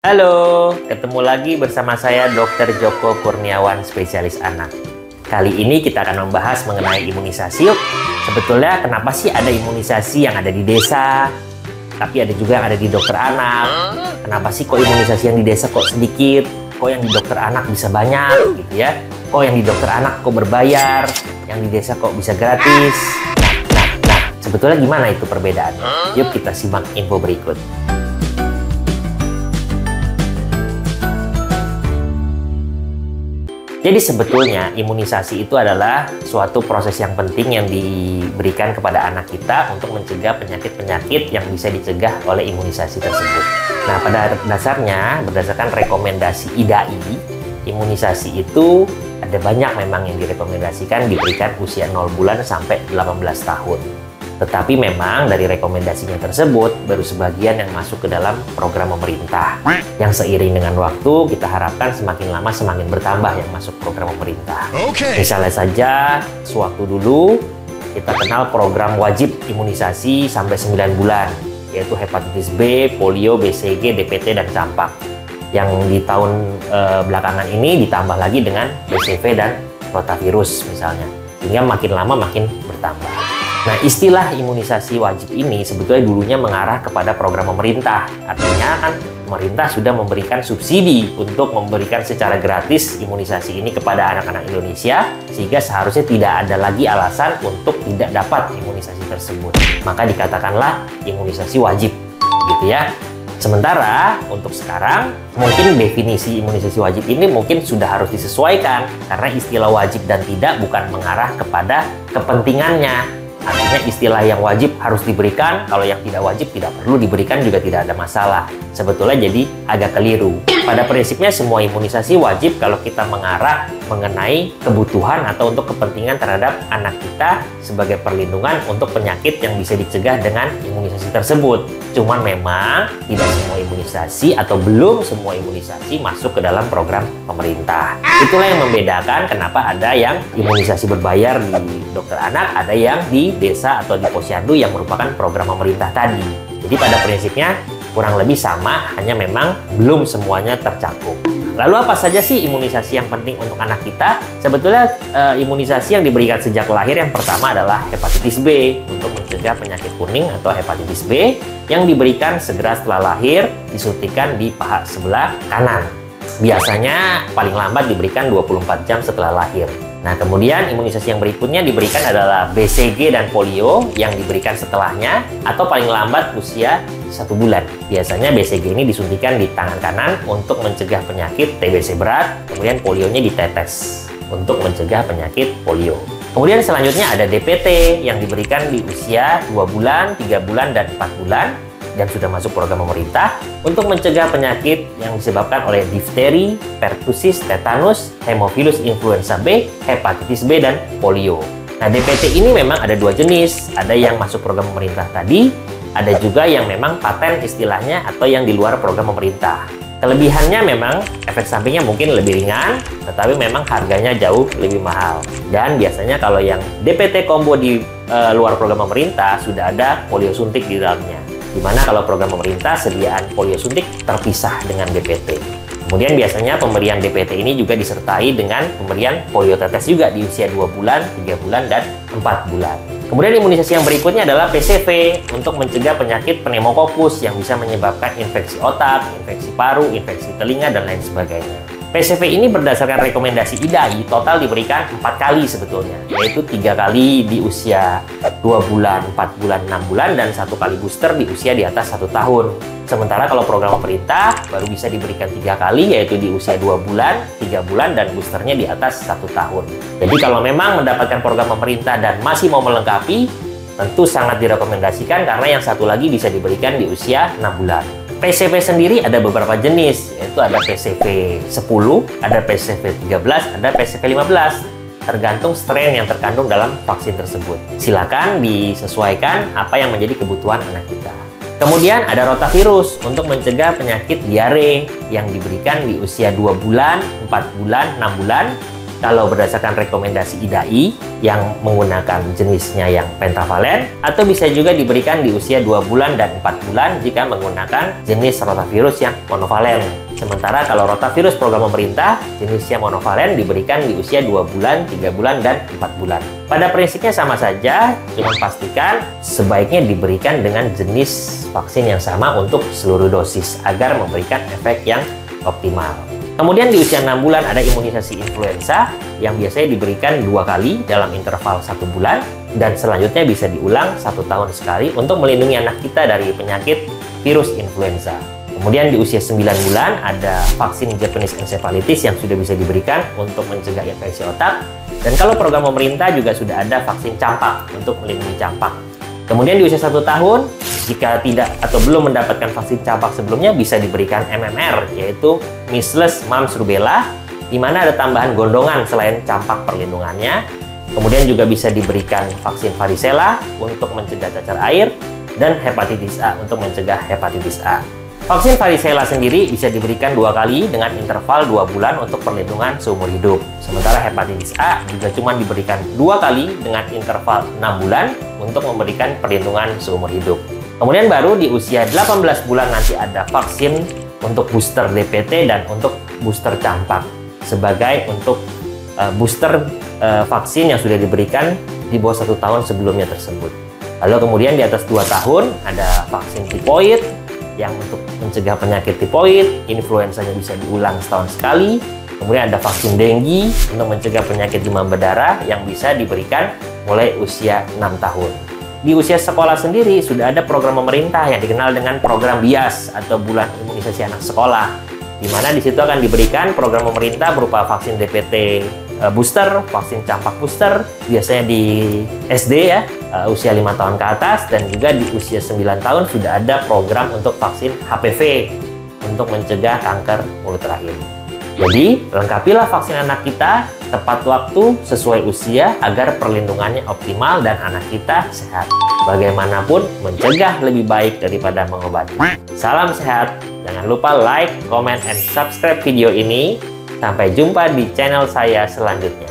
Halo, ketemu lagi bersama saya Dr. Joko Kurniawan, spesialis anak. Kali ini kita akan membahas mengenai imunisasi. Yuk, sebetulnya kenapa sih ada imunisasi yang ada di desa, tapi ada juga yang ada di dokter anak? Kenapa sih kok imunisasi yang di desa kok sedikit, kok yang di dokter anak bisa banyak, gitu ya? Kok yang di dokter anak kok berbayar, yang di desa kok bisa gratis? Nah, sebetulnya gimana itu perbedaannya? Yuk kita simak info berikut. Jadi sebetulnya imunisasi itu adalah suatu proses yang penting yang diberikan kepada anak kita untuk mencegah penyakit-penyakit yang bisa dicegah oleh imunisasi tersebut. Nah, pada dasarnya berdasarkan rekomendasi IDAI, imunisasi itu ada banyak memang yang direkomendasikan diberikan usia 0 bulan sampai 18 tahun. Tetapi memang dari rekomendasinya tersebut baru sebagian yang masuk ke dalam program pemerintah. Yang seiring dengan waktu kita harapkan semakin lama semakin bertambah yang masuk program pemerintah. Misalnya saja sewaktu dulu kita kenal program wajib imunisasi sampai 9 bulan, yaitu hepatitis B, polio, BCG, DPT, dan campak. Yang di tahun belakangan ini ditambah lagi dengan BCV dan rotavirus misalnya, sehingga makin lama makin bertambah. Nah, istilah imunisasi wajib ini sebetulnya dulunya mengarah kepada program pemerintah. Artinya kan pemerintah sudah memberikan subsidi untuk memberikan secara gratis imunisasi ini kepada anak-anak Indonesia, sehingga seharusnya tidak ada lagi alasan untuk tidak dapat imunisasi tersebut. Maka dikatakanlah imunisasi wajib, gitu ya. Sementara untuk sekarang mungkin definisi imunisasi wajib ini mungkin sudah harus disesuaikan, karena istilah wajib dan tidak bukan mengarah kepada kepentingannya. Artinya istilah yang wajib harus diberikan, kalau yang tidak wajib tidak perlu diberikan juga tidak ada masalah. Sebetulnya jadi agak keliru. Pada prinsipnya semua imunisasi wajib kalau kita mengarah mengenai kebutuhan atau untuk kepentingan terhadap anak kita sebagai perlindungan untuk penyakit yang bisa dicegah dengan imunisasi tersebut. Cuman memang tidak semua imunisasi atau belum semua imunisasi masuk ke dalam program pemerintah. Itulah yang membedakan kenapa ada yang imunisasi berbayar di dokter anak, ada yang di desa atau di posyandu yang merupakan program pemerintah tadi. Jadi pada prinsipnya kurang lebih sama, hanya memang belum semuanya tercakup. Lalu apa saja sih imunisasi yang penting untuk anak kita? Sebetulnya imunisasi yang diberikan sejak lahir yang pertama adalah hepatitis B untuk mencegah penyakit kuning atau hepatitis B yang diberikan segera setelah lahir, disuntikan di paha sebelah kanan. Biasanya paling lambat diberikan 24 jam setelah lahir. Nah, kemudian imunisasi yang berikutnya diberikan adalah BCG dan polio yang diberikan setelahnya atau paling lambat usia 1 bulan. Biasanya BCG ini disuntikan di tangan kanan untuk mencegah penyakit TBC berat, kemudian polionya ditetes untuk mencegah penyakit polio. Kemudian selanjutnya ada DPT yang diberikan di usia 2 bulan, 3 bulan, dan 4 bulan dan sudah masuk program pemerintah untuk mencegah penyakit yang disebabkan oleh difteri, pertusis, tetanus, hemophilus influenza B, hepatitis B, dan polio. Nah, DPT ini memang ada 2 jenis. Ada yang masuk program pemerintah tadi, ada juga yang memang paten istilahnya atau yang di luar program pemerintah. Kelebihannya memang efek sampingnya mungkin lebih ringan, tetapi memang harganya jauh lebih mahal. Dan biasanya kalau yang DPT combo di luar program pemerintah sudah ada polio suntik di dalamnya. Dimana kalau program pemerintah sediaan polio suntik terpisah dengan DPT. Kemudian biasanya pemberian DPT ini juga disertai dengan pemberian polio tetes juga di usia 2 bulan, 3 bulan, dan 4 bulan. Kemudian imunisasi yang berikutnya adalah PCV untuk mencegah penyakit pneumokokus yang bisa menyebabkan infeksi otak, infeksi paru, infeksi telinga, dan lain sebagainya. PCV ini berdasarkan rekomendasi IDAI total diberikan 4 kali sebetulnya, yaitu 3 kali di usia 2 bulan, 4 bulan, 6 bulan, dan 1 kali booster di usia di atas 1 tahun. Sementara kalau program pemerintah baru bisa diberikan 3 kali, yaitu di usia 2 bulan, 3 bulan, dan boosternya di atas 1 tahun. Jadi kalau memang mendapatkan program pemerintah dan masih mau melengkapi, tentu sangat direkomendasikan karena yang satu lagi bisa diberikan di usia 6 bulan. PCV sendiri ada beberapa jenis, yaitu ada PCV 10, ada PCV 13, ada PCV 15. Tergantung strain yang terkandung dalam vaksin tersebut. Silakan disesuaikan apa yang menjadi kebutuhan anak kita. Kemudian ada rotavirus untuk mencegah penyakit diare yang diberikan di usia 2 bulan, 4 bulan, 6 bulan, kalau berdasarkan rekomendasi IDAI yang menggunakan jenisnya yang pentavalen, atau bisa juga diberikan di usia 2 bulan dan 4 bulan jika menggunakan jenis rotavirus yang monovalen. Sementara kalau rotavirus program pemerintah, jenisnya monovalen diberikan di usia 2 bulan, 3 bulan, dan 4 bulan. Pada prinsipnya sama saja, cuma pastikan sebaiknya diberikan dengan jenis vaksin yang sama untuk seluruh dosis agar memberikan efek yang optimal. Kemudian di usia 6 bulan ada imunisasi influenza yang biasanya diberikan 2 kali dalam interval 1 bulan dan selanjutnya bisa diulang 1 tahun sekali untuk melindungi anak kita dari penyakit virus influenza. Kemudian di usia 9 bulan ada vaksin Japanese encephalitis yang sudah bisa diberikan untuk mencegah infeksi otak. Dan kalau program pemerintah juga sudah ada vaksin campak untuk melindungi campak. Kemudian di usia 1 tahun, jika tidak atau belum mendapatkan vaksin campak sebelumnya, bisa diberikan MMR, yaitu Measles, Mumps, Rubella, di mana ada tambahan gondongan selain campak perlindungannya. Kemudian juga bisa diberikan vaksin varicella untuk mencegah cacar air, dan hepatitis A untuk mencegah hepatitis A. Vaksin varicella sendiri bisa diberikan 2 kali dengan interval 2 bulan untuk perlindungan seumur hidup. Sementara hepatitis A juga cuma diberikan 2 kali dengan interval 6 bulan untuk memberikan perlindungan seumur hidup. Kemudian baru di usia 18 bulan nanti ada vaksin untuk booster DPT dan untuk booster campak sebagai untuk booster vaksin yang sudah diberikan di bawah 1 tahun sebelumnya tersebut. Lalu kemudian di atas 2 tahun ada vaksin tipoid yang untuk mencegah penyakit tipoid, influenzanya bisa diulang setahun sekali. Kemudian ada vaksin denggi untuk mencegah penyakit demam berdarah yang bisa diberikan mulai usia 6 tahun. Di usia sekolah sendiri sudah ada program pemerintah yang dikenal dengan program BIAS atau Bulan Imunisasi Anak Sekolah, di mana di situ akan diberikan program pemerintah berupa vaksin DPT booster, vaksin campak booster, biasanya di SD ya, usia 5 tahun ke atas, dan juga di usia 9 tahun sudah ada program untuk vaksin HPV untuk mencegah kanker mulut rahim. Jadi, lengkapilah vaksin anak kita tepat waktu sesuai usia agar perlindungannya optimal dan anak kita sehat. Bagaimanapun, mencegah lebih baik daripada mengobati. Salam sehat, jangan lupa like, comment, and subscribe video ini. Sampai jumpa di channel saya selanjutnya.